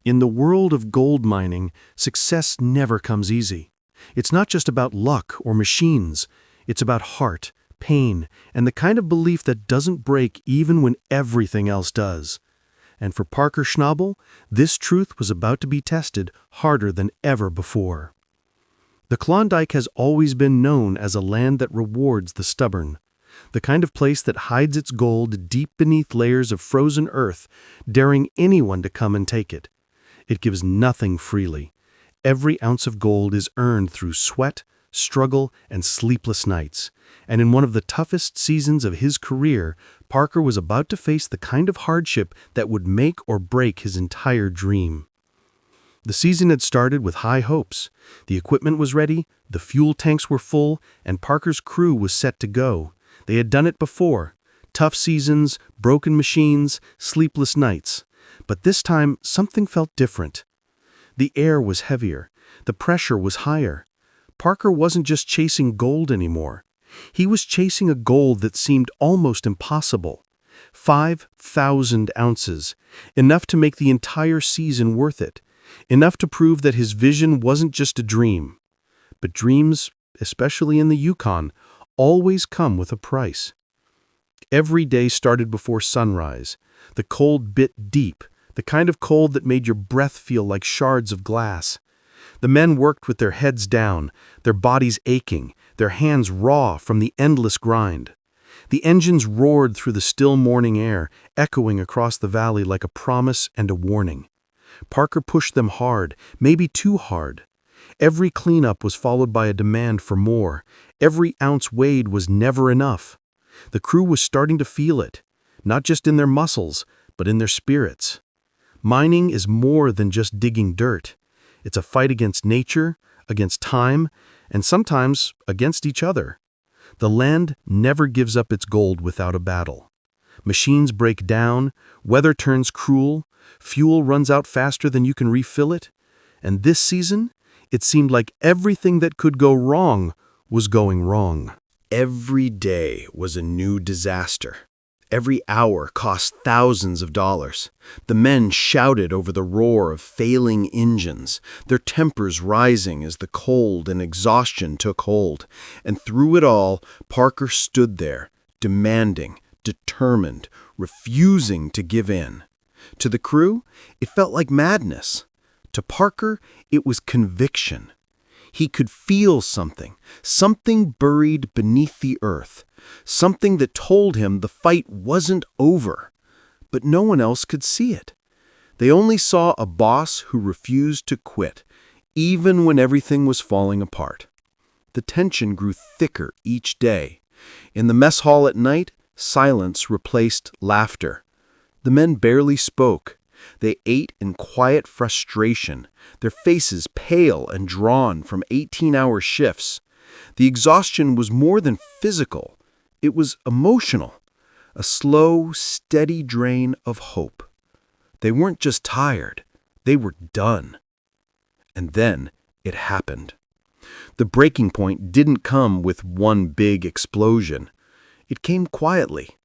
In the world of gold mining, success never comes easy. It's not just about luck or machines. It's about heart, pain, and the kind of belief that doesn't break even when everything else does. And for Parker Schnabel, this truth was about to be tested harder than ever before. The Klondike has always been known as a land that rewards the stubborn, the kind of place that hides its gold deep beneath layers of frozen earth, daring anyone to come and take it. It gives nothing freely. Every ounce of gold is earned through sweat, struggle, and sleepless nights. And in one of the toughest seasons of his career, Parker was about to face the kind of hardship that would make or break his entire dream. The season had started with high hopes. The equipment was ready, the fuel tanks were full, and Parker's crew was set to go. They had done it before. Tough seasons, broken machines, sleepless nights. But this time, something felt different. The air was heavier. The pressure was higher. Parker wasn't just chasing gold anymore. He was chasing a goal that seemed almost impossible. 5,000 ounces, enough to make the entire season worth it. Enough to prove that his vision wasn't just a dream. But dreams, especially in the Yukon, always come with a price. Every day started before sunrise. The cold bit deep, the kind of cold that made your breath feel like shards of glass. The men worked with their heads down, their bodies aching, their hands raw from the endless grind. The engines roared through the still morning air, echoing across the valley like a promise and a warning. Parker pushed them hard, maybe too hard. Every cleanup was followed by a demand for more. Every ounce weighed was never enough. The crew was starting to feel it, not just in their muscles, but in their spirits. Mining is more than just digging dirt. It's a fight against nature, against time, and sometimes against each other. The land never gives up its gold without a battle. Machines break down, weather turns cruel, fuel runs out faster than you can refill it, and this season, it seemed like everything that could go wrong was going wrong. Every day was a new disaster. Every hour cost thousands of dollars. The men shouted over the roar of failing engines, their tempers rising as the cold and exhaustion took hold. And through it all, Parker stood there, demanding, determined, refusing to give in. To the crew, it felt like madness. To Parker, it was conviction. He could feel something buried beneath the earth, something that told him the fight wasn't over. But no one else could see it. They only saw a boss who refused to quit, even when everything was falling apart. The tension grew thicker each day. In the mess hall at night, silence replaced laughter. The men barely spoke. They ate in quiet frustration, their faces pale and drawn from 18-hour shifts. The exhaustion was more than physical. It was emotional, a slow, steady drain of hope. They weren't just tired, they were done. And then it happened. The breaking point didn't come with one big explosion. It came quietly,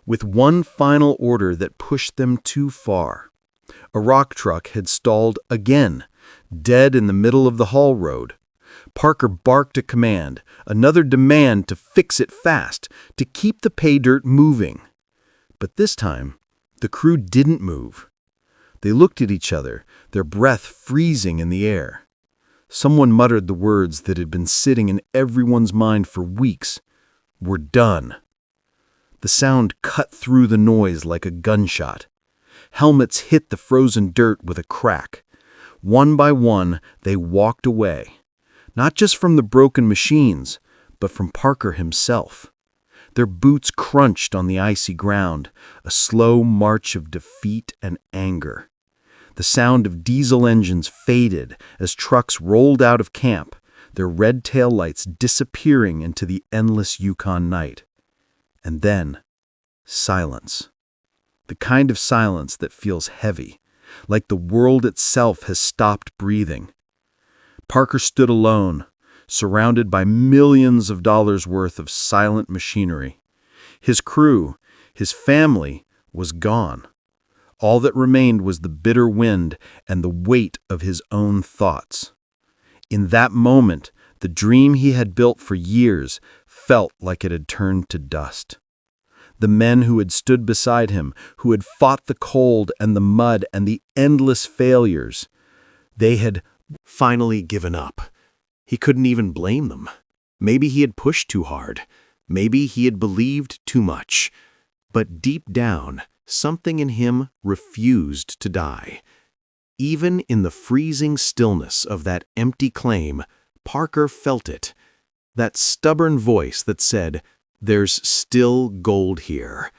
with one final order that pushed them too far. A rock truck had stalled again, dead in the middle of the haul road. Parker barked a command, another demand to fix it fast, to keep the pay dirt moving. But this time, the crew didn't move. They looked at each other, their breath freezing in the air. Someone muttered the words that had been sitting in everyone's mind for weeks. "We're done." The sound cut through the noise like a gunshot. Helmets hit the frozen dirt with a crack. One by one, they walked away. Not just from the broken machines, but from Parker himself. Their boots crunched on the icy ground, a slow march of defeat and anger. The sound of diesel engines faded as trucks rolled out of camp, their red taillights disappearing into the endless Yukon night. And then, silence. The kind of silence that feels heavy, like the world itself has stopped breathing. Parker stood alone, surrounded by millions of dollars worth of silent machinery. His crew, his family, was gone. All that remained was the bitter wind and the weight of his own thoughts. In that moment, the dream he had built for years felt like it had turned to dust. The men who had stood beside him, who had fought the cold and the mud and the endless failures, they had finally given up. He couldn't even blame them. Maybe he had pushed too hard. Maybe he had believed too much. But deep down, something in him refused to die. Even in the freezing stillness of that empty claim, Parker felt it. That stubborn voice that said, "There's still gold here."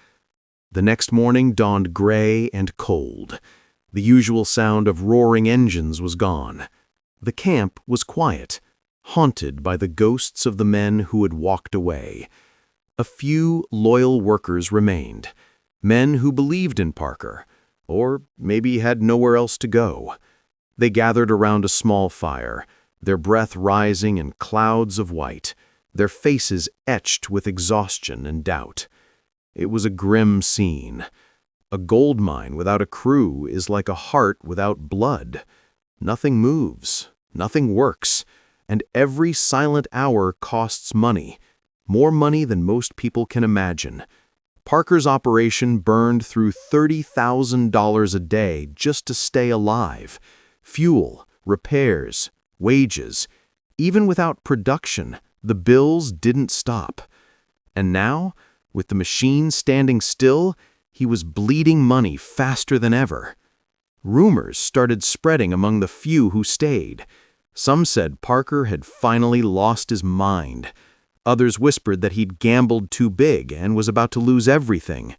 The next morning dawned gray and cold. The usual sound of roaring engines was gone. The camp was quiet, haunted by the ghosts of the men who had walked away. A few loyal workers remained, men who believed in Parker, or maybe had nowhere else to go. They gathered around a small fire, their breath rising in clouds of white, their faces etched with exhaustion and doubt. It was a grim scene. A gold mine without a crew is like a heart without blood. Nothing moves, nothing works, and every silent hour costs money, more money than most people can imagine. Parker's operation burned through $30,000 a day just to stay alive. Fuel, repairs, wages. Even without production, the bills didn't stop. And now, with the machine standing still, he was bleeding money faster than ever. Rumors started spreading among the few who stayed. Some said Parker had finally lost his mind. Others whispered that he'd gambled too big and was about to lose everything.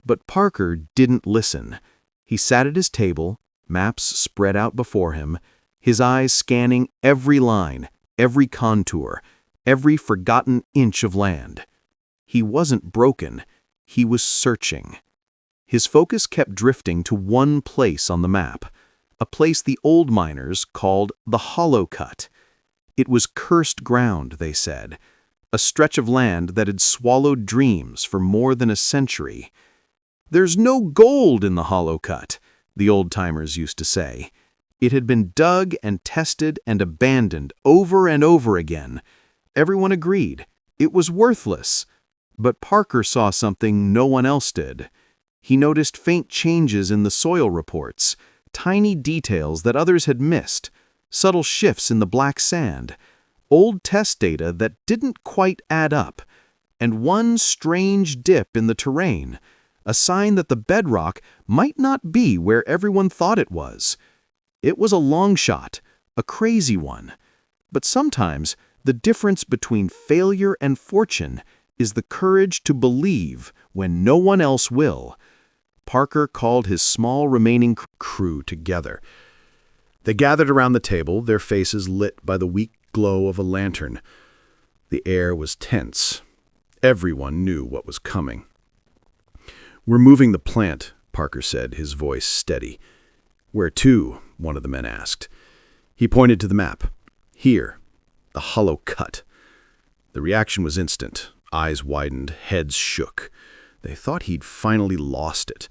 But Parker didn't listen. He sat at his table, maps spread out before him, his eyes scanning every line, every contour, every forgotten inch of land. He wasn't broken. He was searching. His focus kept drifting to one place on the map, a place the old miners called the Hollow Cut. It was cursed ground, they said, a stretch of land that had swallowed dreams for more than a century. "There's no gold in the Hollow Cut," the old-timers used to say. It had been dug and tested and abandoned over and over again. Everyone agreed. It was worthless. But Parker saw something no one else did. He noticed faint changes in the soil reports, tiny details that others had missed, subtle shifts in the black sand, old test data that didn't quite add up, and one strange dip in the terrain, a sign that the bedrock might not be where everyone thought it was. It was a long shot, a crazy one. But sometimes the difference between failure and fortune is the courage to believe when no one else will. Parker called his small remaining crew together. They gathered around the table, their faces lit by the weak glow of a lantern. The air was tense. Everyone knew what was coming. "We're moving the plant," Parker said, his voice steady. "Where to?" one of the men asked. He pointed to the map. "Here, the Hollow Cut." The reaction was instant. Eyes widened, heads shook. They thought he'd finally lost it.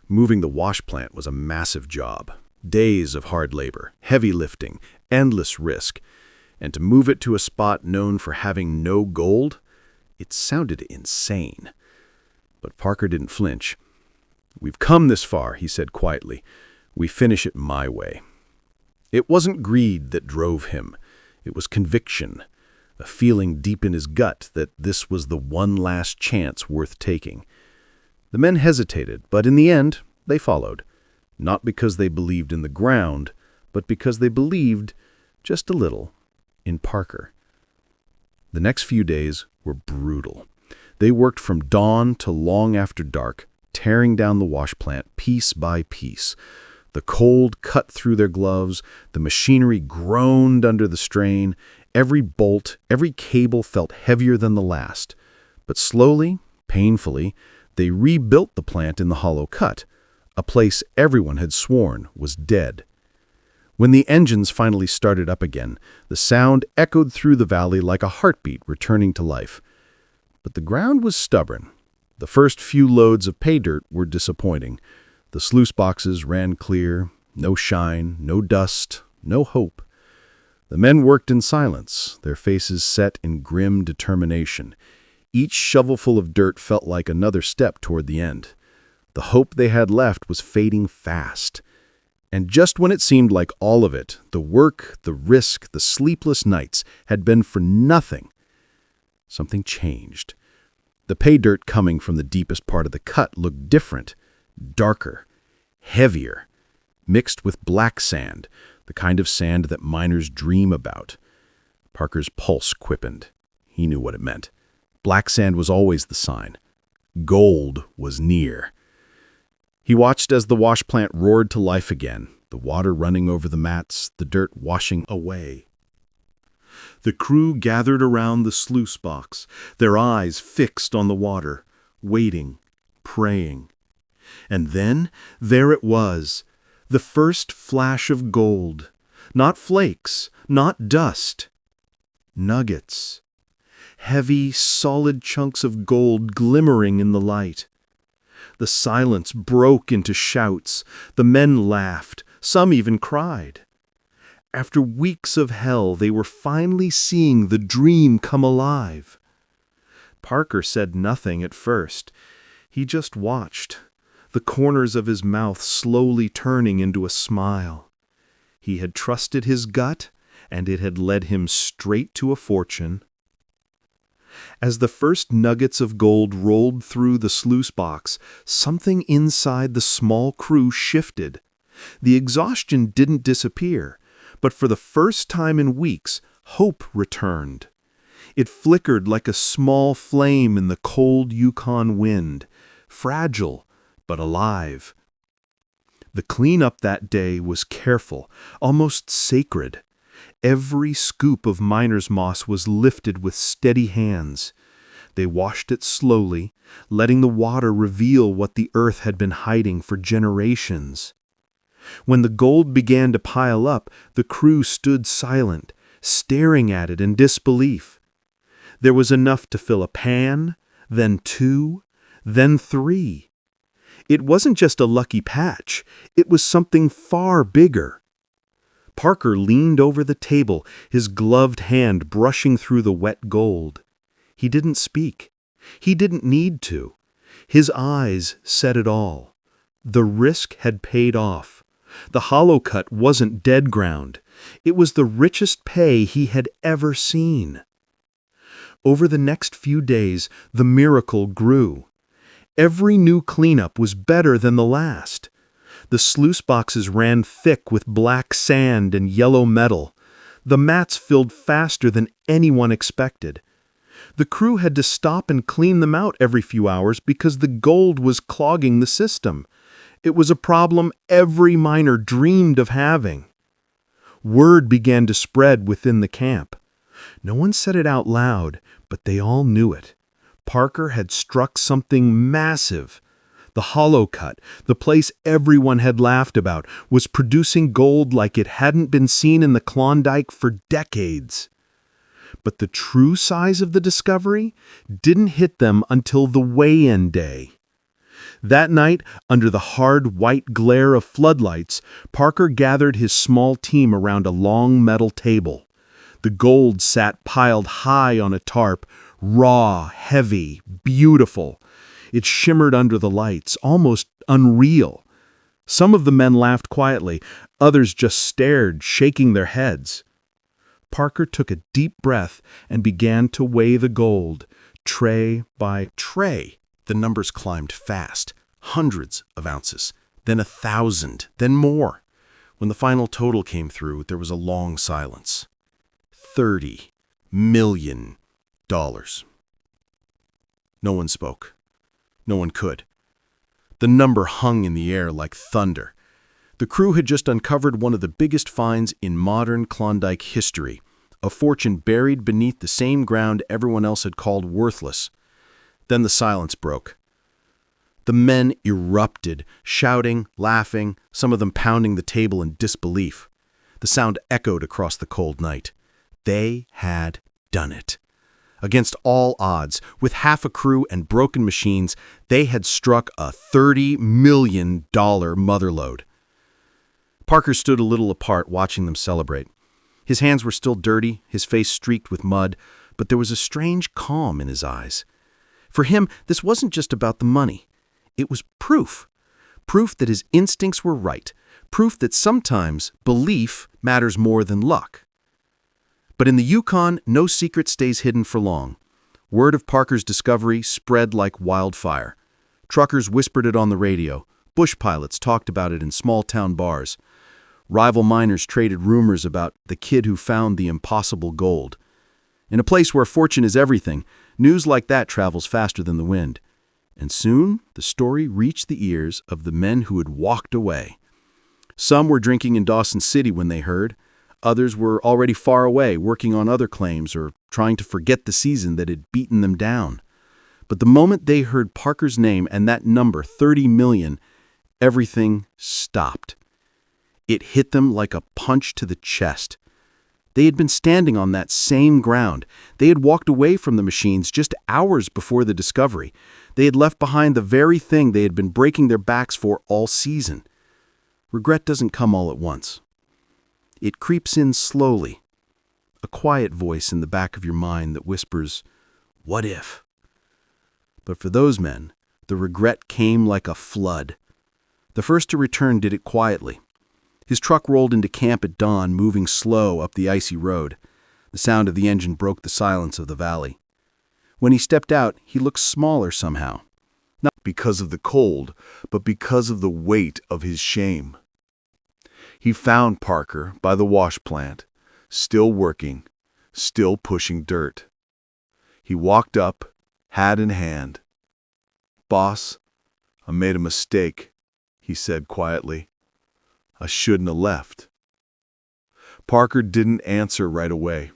Moving the wash plant was a massive job. Days of hard labor, heavy lifting, endless risk. And to move it to a spot known for having no gold? It sounded insane. But Parker didn't flinch. "We've come this far," he said quietly. "We finish it my way." It wasn't greed that drove him. It was conviction, a feeling deep in his gut that this was the one last chance worth taking. The men hesitated, but in the end, they followed. Not because they believed in the ground, but because they believed, just a little, in Parker. The next few days were brutal. They worked from dawn to long after dark, tearing down the wash plant piece by piece. The cold cut through their gloves, the machinery groaned under the strain, every bolt, every cable felt heavier than the last. But slowly, painfully, they rebuilt the plant in the Hollow Cut, a place everyone had sworn was dead. When the engines finally started up again, the sound echoed through the valley like a heartbeat returning to life. But the ground was stubborn. The first few loads of pay dirt were disappointing. The The sluice boxes ran clear, no shine, no dust, no hope. The men worked in silence, their faces set in grim determination. Each shovelful of dirt felt like another step toward the end. The hope they had left was fading fast. And just when it seemed like all of it, the work, the risk, the sleepless nights, had been for nothing, something changed. The pay dirt coming from the deepest part of the cut looked different, darker, heavier, mixed with black sand, the kind of sand that miners dream about. Parker's pulse quickened. He knew what it meant. Black sand was always the sign. Gold was near. He watched as the wash plant roared to life again, the water running over the mats, the dirt washing away. The crew gathered around the sluice box, their eyes fixed on the water, waiting, praying. And then, there it was, the first flash of gold. Not flakes, not dust. Nuggets. Heavy, solid chunks of gold glimmering in the light. The silence broke into shouts. The men laughed. Some even cried. After weeks of hell, they were finally seeing the dream come alive. Parker said nothing at first. He just watched, the corners of his mouth slowly turning into a smile. He had trusted his gut, and it had led him straight to a fortune. As the first nuggets of gold rolled through the sluice box, something inside the small crew shifted. The exhaustion didn't disappear, but for the first time in weeks, hope returned. It flickered like a small flame in the cold Yukon wind, fragile but alive. The cleanup that day was careful, almost sacred. Every scoop of miner's moss was lifted with steady hands. They washed it slowly, letting the water reveal what the earth had been hiding for generations. When the gold began to pile up, the crew stood silent, staring at it in disbelief. There was enough to fill a pan, then 2, then 3. It wasn't just a lucky patch, it was something far bigger. Parker leaned over the table, his gloved hand brushing through the wet gold. He didn't speak. He didn't need to. His eyes said it all. The risk had paid off. The hollow cut wasn't dead ground. It was the richest pay he had ever seen. Over the next few days, the miracle grew. Every new cleanup was better than the last. The sluice boxes ran thick with black sand and yellow metal. The mats filled faster than anyone expected. The crew had to stop and clean them out every few hours because the gold was clogging the system. It was a problem every miner dreamed of having. Word began to spread within the camp. No one said it out loud, but they all knew it. Parker had struck something massive. The hollow cut, the place everyone had laughed about, was producing gold like it hadn't been seen in the Klondike for decades. But the true size of the discovery didn't hit them until the weigh-in day. That night, under the hard white glare of floodlights, Parker gathered his small team around a long metal table. The gold sat piled high on a tarp, raw, heavy, beautiful. It shimmered under the lights, almost unreal. Some of the men laughed quietly, others just stared, shaking their heads. Parker took a deep breath and began to weigh the gold, tray by tray. The numbers climbed fast, hundreds of ounces, then 1,000, then more. When the final total came through, there was a long silence. $30 million. No one spoke. No one could. The number hung in the air like thunder. The crew had just uncovered one of the biggest finds in modern Klondike history, a fortune buried beneath the same ground everyone else had called worthless. Then the silence broke. The men erupted, shouting, laughing, some of them pounding the table in disbelief. The sound echoed across the cold night. They had done it. Against all odds, with half a crew and broken machines, they had struck a $30 million motherlode. Parker stood a little apart watching them celebrate. His hands were still dirty, his face streaked with mud, but there was a strange calm in his eyes. For him, this wasn't just about the money. It was proof. Proof that his instincts were right. Proof that sometimes belief matters more than luck. But in the Yukon, no secret stays hidden for long. Word of Parker's discovery spread like wildfire. Truckers whispered it on the radio. Bush pilots talked about it in small-town bars. Rival miners traded rumors about the kid who found the impossible gold. In a place where fortune is everything, news like that travels faster than the wind. And soon, the story reached the ears of the men who had walked away. Some were drinking in Dawson City when they heard. Others were already far away, working on other claims or trying to forget the season that had beaten them down. But the moment they heard Parker's name and that number, 30 million, everything stopped. It hit them like a punch to the chest. They had been standing on that same ground. They had walked away from the machines just hours before the discovery. They had left behind the very thing they had been breaking their backs for all season. Regret doesn't come all at once. It creeps in slowly, a quiet voice in the back of your mind that whispers, "What if?" But for those men, the regret came like a flood. The first to return did it quietly. His truck rolled into camp at dawn, moving slow up the icy road. The sound of the engine broke the silence of the valley. When he stepped out, he looked smaller somehow. Not because of the cold, but because of the weight of his shame. He found Parker by the wash plant, still working, still pushing dirt. He walked up, hat in hand. "Boss, I made a mistake," he said quietly. "I shouldn't have left." Parker didn't answer right away.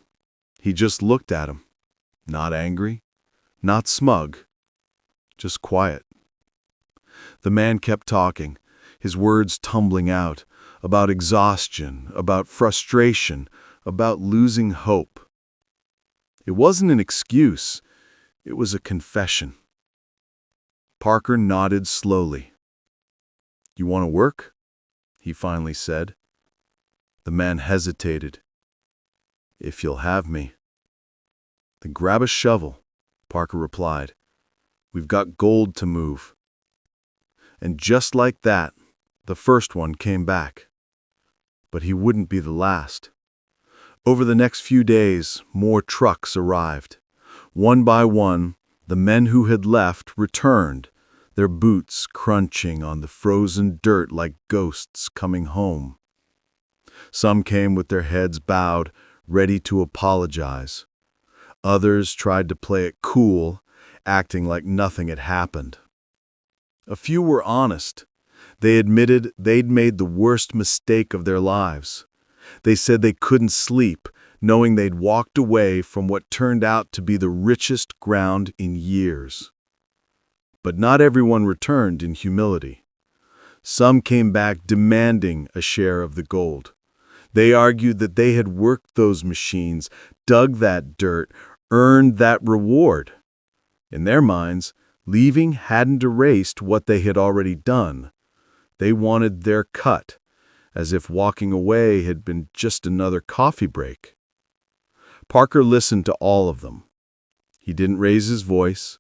He just looked at him. Not angry, not smug, just quiet. The man kept talking, his words tumbling out, about exhaustion, about frustration, about losing hope. It wasn't an excuse, it was a confession. Parker nodded slowly. "You want to work?" he finally said. The man hesitated. "If you'll have me." "Then grab a shovel," Parker replied. "We've got gold to move." And just like that, the first one came back. But he wouldn't be the last. Over the next few days, more trucks arrived. One by one, the men who had left returned, their boots crunching on the frozen dirt like ghosts coming home. Some came with their heads bowed, ready to apologize. Others tried to play it cool, acting like nothing had happened. A few were honest. They admitted they'd made the worst mistake of their lives. They said they couldn't sleep, knowing they'd walked away from what turned out to be the richest ground in years. But not everyone returned in humility. Some came back demanding a share of the gold. They argued that they had worked those machines, dug that dirt, earned that reward. In their minds, leaving hadn't erased what they had already done. They wanted their cut, as if walking away had been just another coffee break. Parker listened to all of them. He didn't raise his voice.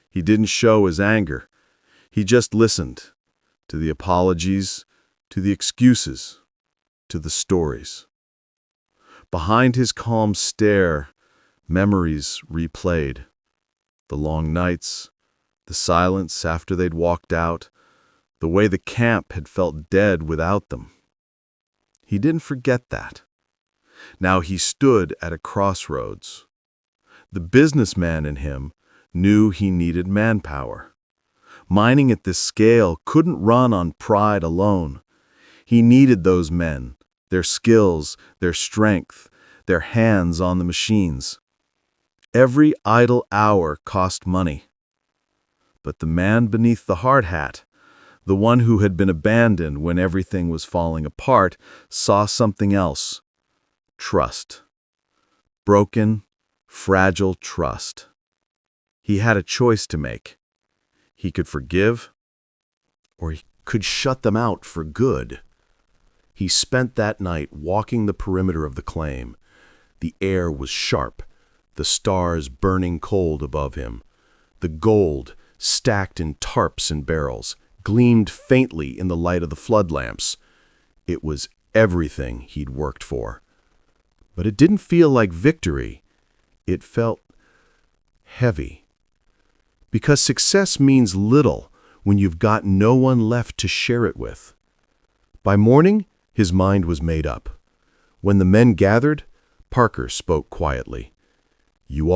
He didn't show his anger. He just listened to the apologies, to the excuses, to the stories. Behind his calm stare, memories replayed. The long nights, the silence after they'd walked out, the way the camp had felt dead without them. He didn't forget that. Now he stood at a crossroads. The businessman in him knew he needed manpower. Mining at this scale couldn't run on pride alone. He needed those men, their skills, their strength, their hands on the machines. Every idle hour cost money. But the man beneath the hard hat, the one who had been abandoned when everything was falling apart, saw something else. Trust. Broken, fragile trust. He had a choice to make. He could forgive, or he could shut them out for good. He spent that night walking the perimeter of the claim. The air was sharp, the stars burning cold above him. The gold, stacked in tarps and barrels, gleamed faintly in the light of the flood lamps. It was everything he'd worked for. But it didn't feel like victory. It felt heavy. Because success means little when you've got no one left to share it with. By morning, his mind was made up. When the men gathered, Parker spoke quietly. "You